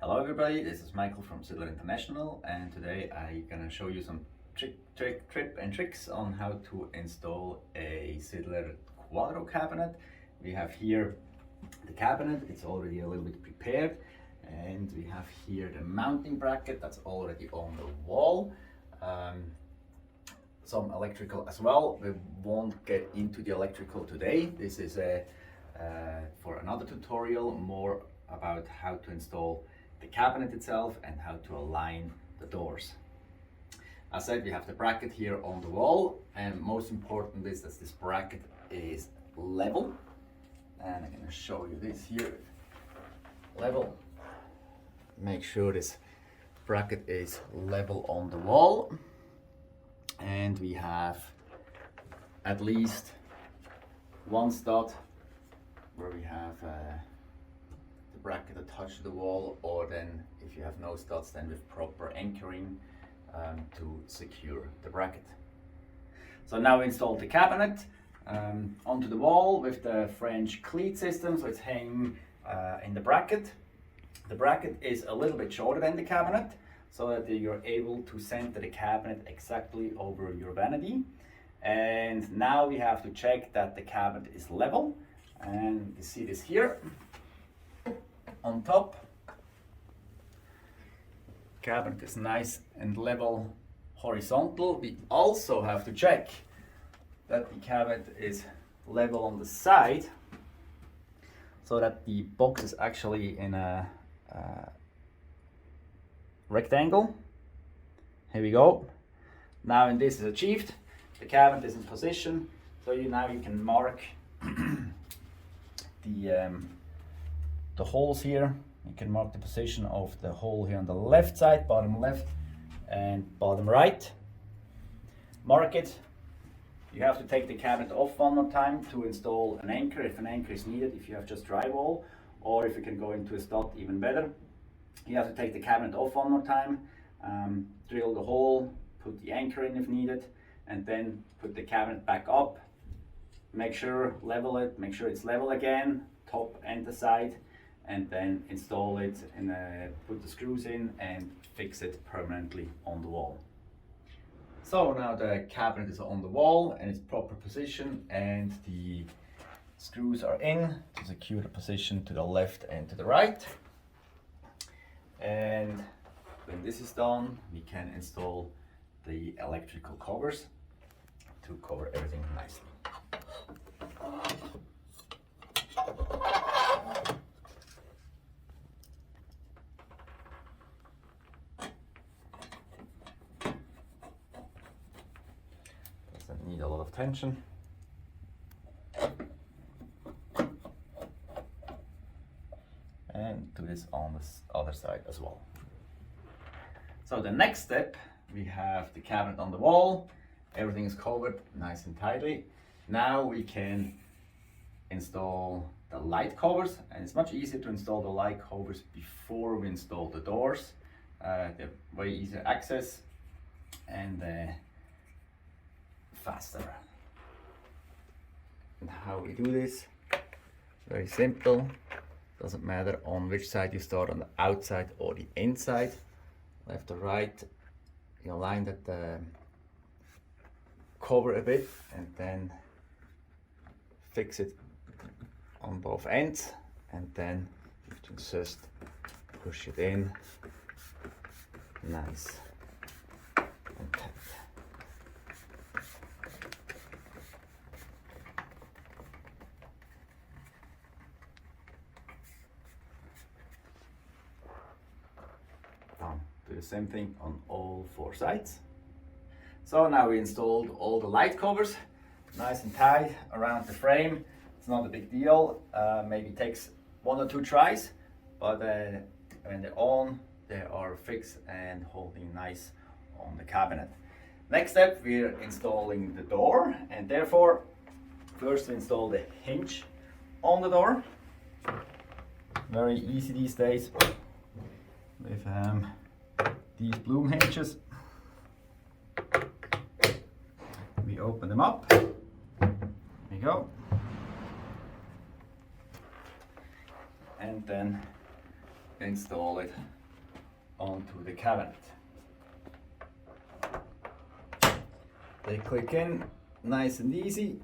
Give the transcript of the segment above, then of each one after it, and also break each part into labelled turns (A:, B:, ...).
A: Hello everybody, this is Michael from SIDLER International, and today I'm gonna show you some tricks on how to install a SIDLER Quadro cabinet. We have here the cabinet, it's already a little bit prepared, and we have here the mounting bracket that's already on the wall. Some electrical as well. We won't get into the electrical today. This is for another tutorial, more about how to install the cabinet itself and how to align the doors. As I said, we have the bracket here on the wall, and most important is that this bracket is level. And I'm going to show you this here. Level. Make sure this bracket is level on the wall. And we have at least one stud where we have the bracket attached to the wall, or then if you have no studs, then with proper anchoring to secure the bracket. So now we installed the cabinet onto the wall with the French cleat system, so it's hanging in the bracket. The bracket is a little bit shorter than the cabinet, so that you're able to center the cabinet exactly over your vanity. And now we have to check that the cabinet is level, and you see this here on top. Cabinet is nice and level horizontal. We also have to check that the cabinet is level on the side, so that the box is actually in a rectangle. Here we go. Now when this is achieved, the cabinet is in position, so now you can mark the holes here. You can mark the position of the hole here on the left side, bottom left and bottom right. Mark it. You have to take the cabinet off one more time to install an anchor, if an anchor is needed, if you have just drywall, or if you can go into a stud, even better. You have to take the cabinet off one more time, drill the hole, put the anchor in if needed, and then put the cabinet back up. Make sure it's level again, top and the side, and then install it and put the screws in and fix it permanently on the wall. So now the cabinet is on the wall and it's proper position, and the screws are in to secure the position to the left and to the right. And when this is done, we can install the electrical covers to cover everything nicely. Doesn't need a lot of tension. And do this on this other side as well. So the next step, we have the cabinet on the wall, everything is covered nice and tightly. Now we can install the light covers, and it's much easier to install the light covers before we install the doors. They're way easier access and faster. And how we do this, very simple. Doesn't matter on which side you start, on the outside or the inside, left or right. You align that cover a bit and then fix it on both ends, and then you can just push it in nice and tight. Do the same thing on all four sides. So now we installed all the light covers nice and tight around the frame. It's not a big deal, maybe takes 1 or 2 tries, but when they're on, they are fixed and holding nice on the cabinet. Next step, we're installing the door, and therefore first we install the hinge on the door. Very easy these days with these bloom hinges. We open them up. There we go. And then install it onto the cabinet. They click in nice and easy.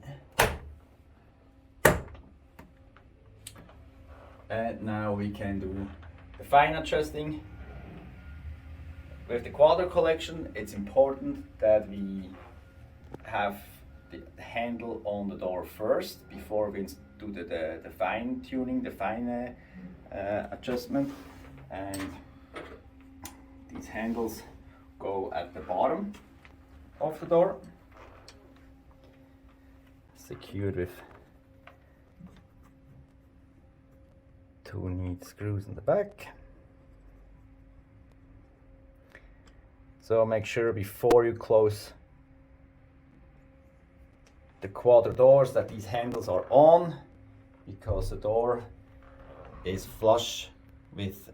A: And now we can do the fine adjusting. With the Quadro collection, it's important that we have the handle on the door first before we do the fine tuning, the fine adjustment. And these handles go at the bottom of the door, secured with 2 neat screws in the back. So make sure before you close the Quadro doors that these handles are on, because the door is flush with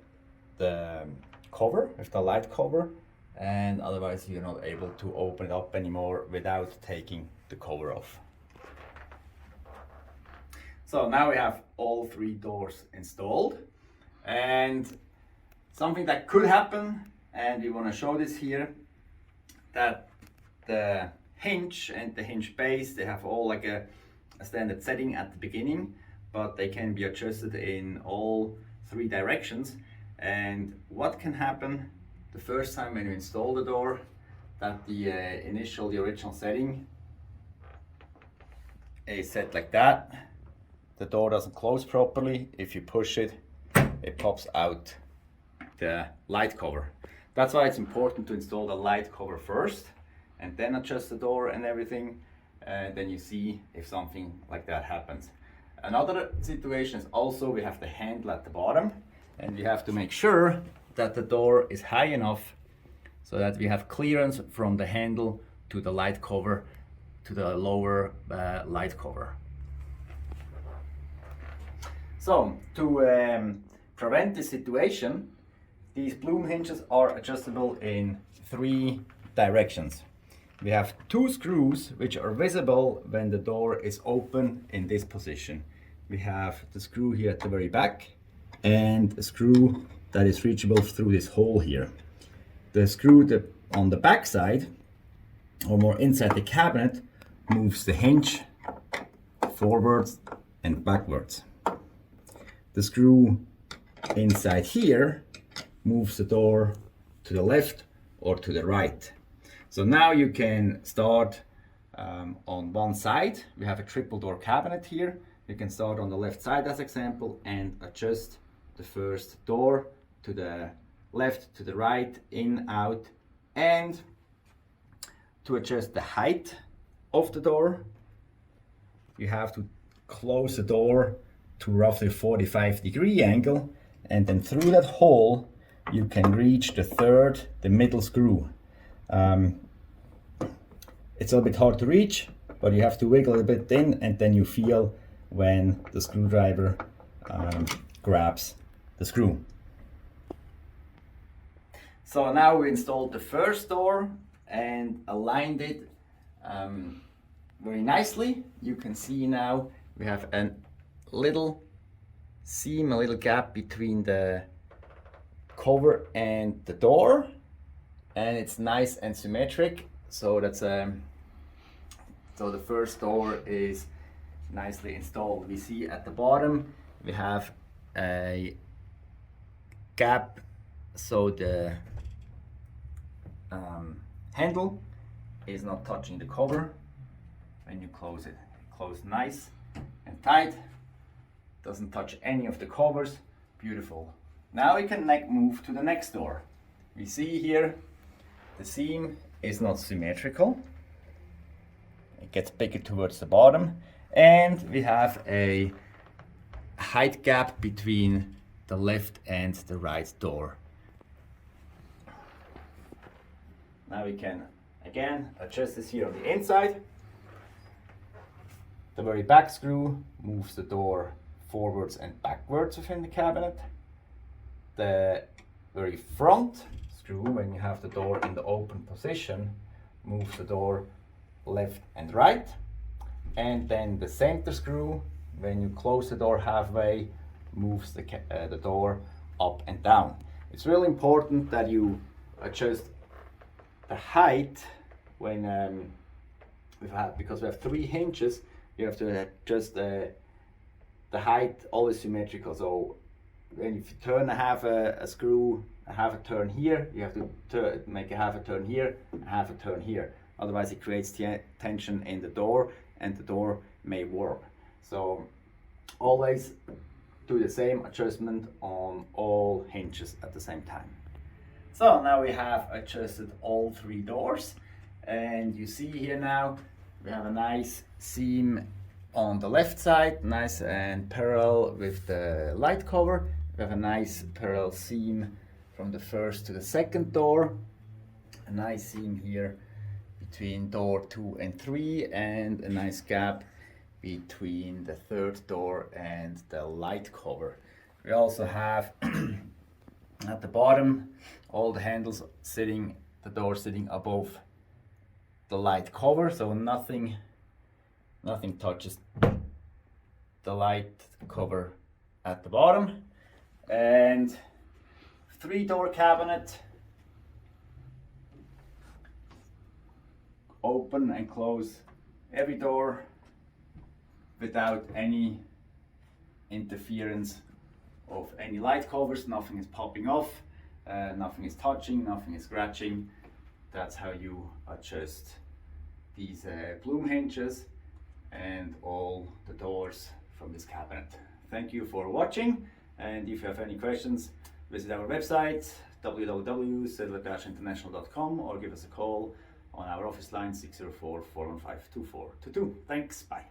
A: the cover, with the light cover, and otherwise you're not able to open it up anymore without taking the cover off. So now we have all 3 doors installed, and something that could happen, and we want to show this here, that the hinge and the hinge base, they have all like a standard setting at the beginning, but they can be adjusted in all 3 directions. And what can happen the first time when you install the door, that the original setting is set like that. The door doesn't close properly. If you push it, it pops out the light cover. That's why it's important to install the light cover first and then adjust the door and everything. And then you see if something like that happens. Another situation is also we have the handle at the bottom, and we have to make sure that the door is high enough so that we have clearance from the handle to the light cover, to the lower light cover. So to prevent this situation, these bloom hinges are adjustable in 3 directions. We have 2 screws which are visible when the door is open in this position. We have the screw here at the very back and a screw that is reachable through this hole here. The screw on the back side, or more inside the cabinet, moves the hinge forwards and backwards. The screw inside here moves the door to the left or to the right. So now you can start on one side. We have a triple door cabinet here. You can start on the left side as example and adjust the first door to the left, to the right, in, out. And to adjust the height of the door, you have to close the door to roughly 45-degree angle, and then through that hole you can reach the middle screw. It's a little bit hard to reach, but you have to wiggle a bit in, and then you feel when the screwdriver grabs the screw. So now we installed the first door and aligned it very nicely. You can see now we have a little seam, a little gap between the cover and the door, and it's nice and symmetric. So that's so the first door is nicely installed. We see at the bottom we have a gap, so the handle is not touching the cover. When you close it, close nice and tight, doesn't touch any of the covers. Beautiful. Now we can move to the next door. We see here the seam is not symmetrical. It gets bigger towards the bottom, and we have a height gap between the left and the right door. Now we can again adjust this here on the inside. The very back screw moves the door forwards and backwards within the cabinet. The very front screw, when you have the door in the open position, moves the door left and right. And then the center screw, when you close the door halfway, moves the door up and down. It's really important that you adjust the height when because we have 3 hinges. You have to adjust the height always symmetrical. So when you turn a screw a half a turn here, you have to make a half a turn here, a half a turn here. Otherwise it creates tension in the door and the door may warp. So always do the same adjustment on all hinges at the same time. So now we have adjusted all 3 doors, and you see here now we have a nice seam on the left side, nice and parallel with the light cover. We have a nice parallel seam from the first to the second door, a nice seam here between door 2 and 3, and a nice gap between the third door and the light cover. We also have at the bottom all the handles sitting, the door sitting above the light cover, so nothing touches the light cover at the bottom. And 3-door cabinet, open and close every door without any interference of any light covers. Nothing is popping off, nothing is touching, nothing is scratching. That's how you adjust these plume hinges and all the doors from this cabinet. Thank you for watching, and if you have any questions, visit our website www.sidler-international.com or give us a call on our office line 604-415-2422. Thanks, bye.